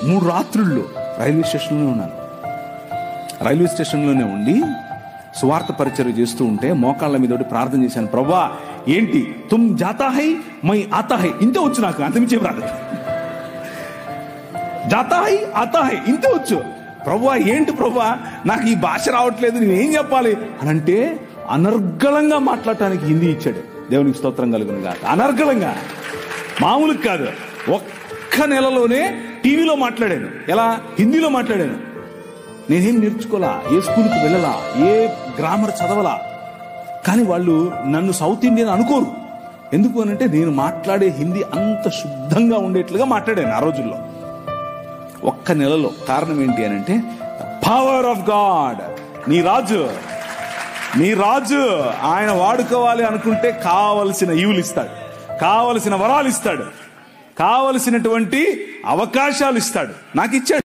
3 రాత్రుళ్ళు రైల్వే స్టేషన్లోనే ఉన్నాను. రైల్వే స్టేషన్లోనే ఉండి సువార్త పరిచర్య చేస్తూ ఉంటే మోకాళ్ళ మీద ప్రార్థన చేశాను. ప్రభువా ఏంటి, తుమ్ జాతా హై మై ఆతా హై, ఇంతే వచ్చు నాకు, అంతమించే రాదు. జాతా హై ఆతా హై ఇంతే వచ్చు. ప్రభువా ఏంటి ప్రభువా, నాకు ఈ భాష రావట్లేదు, నేనేం చెప్పాలి అని అంటే అనర్గళంగా మాట్లాడటానికి హిందీ ఇచ్చాడు. దేవునికి స్తోత్రం కలుగును గాక. అనర్గళంగా, మామూలు కాదు. ఒక్క నెలలోనే టీవీలో మాట్లాడాను. ఎలా? హిందీలో మాట్లాడాను. నేనేం నేర్చుకోలా, ఏ స్కూల్కి వెళ్ళలా, ఏ గ్రామర్ చదవలా. కానీ వాళ్ళు నన్ను సౌత్ ఇండియన్ అనుకోరు. ఎందుకు అనంటే నేను మాట్లాడే హిందీ అంత శుద్ధంగా ఉండేట్లుగా మాట్లాడాను ఆ రోజుల్లో, ఒక్క నెలలో. కారణం ఏంటి అనంటే పవర్ ఆఫ్ గాడ్. నీ రాజు ఆయన వాడుకోవాలి అనుకుంటే కావలసిన ఈవులు ఇస్తాడు, కావలసిన వరాలు ఇస్తాడు, కావలసినటువంటి అవకాశాలు ఇస్తాడు. నాకు ఇచ్చాడు.